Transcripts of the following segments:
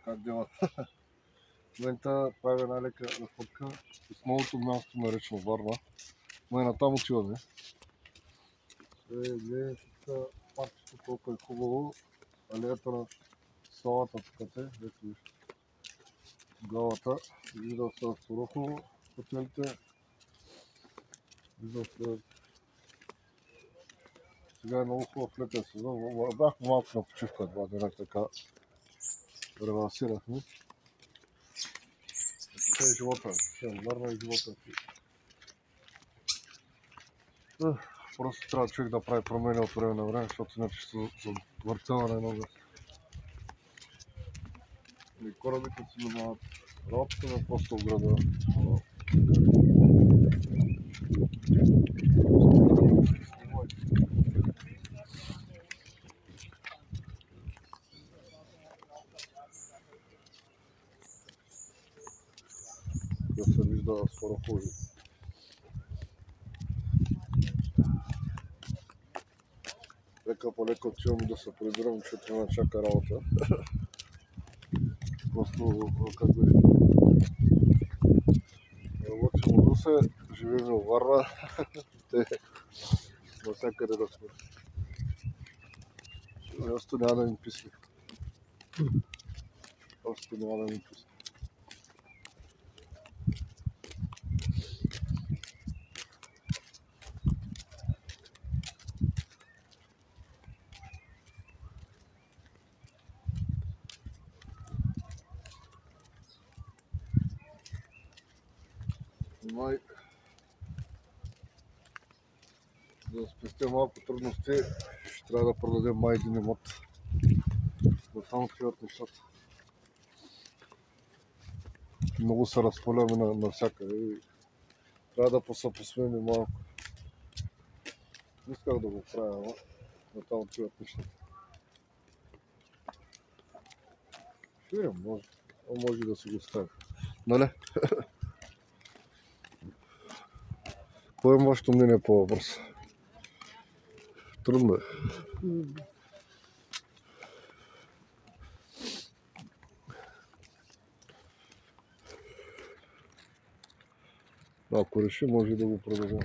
как дела? В момента правя една лека разходка с новото място, наречено Варна. Май натам отиваме. Гледай тук парчето колко е хубаво. Алеята на салата тук е, ето виж. Главата. Вижда се Асторохово, хотелите. Вижда се. Сега е много хубав летен сезон. Бяхме малко на почивка, 2 дена така релаксирахме. Тук е живота. Варна е живота. Просто трябва човек да прави промени от време на време, защото иначе ще се въртява на много. И корабите си минават работата на просто ограда. Да се вижда Асфарахови. Лека по лека отивам да се прибирам, че трябва да чака работа. Просто как би работим от Русе, живеем във Варна. Те навсякъде да сме. Просто няма да ми писне. Просто няма да ми писне. Май, за да спестя малко трудности, ще трябва да продадем май един имот. Но там отиват нещата. Много се разпаляме навсякъде и трябва да посъпосвеме малко. Не исках да го правя, но там отиват нещата. Ще може да си го ставя. Нали? Кое е вашето мнение по въпроса? Трудно е. Ако реши, може да го продължим.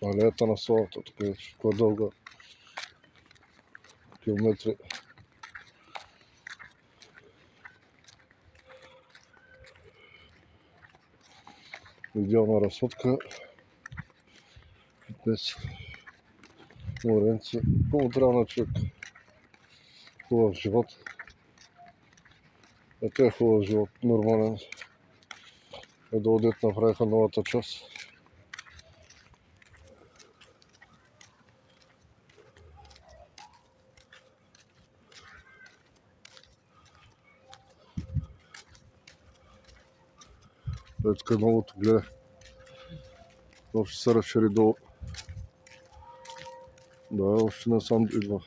Алеята на салата, тук е дълга километри. Идеална разходка. Фитнес. Моренци. Хубаво трябва на човек. Хубав живот. Ето е хубав живот, нормален. Е да одет направиха новата част. Тук е новото, гледай. Още се разшири долу. Да, още насам идва.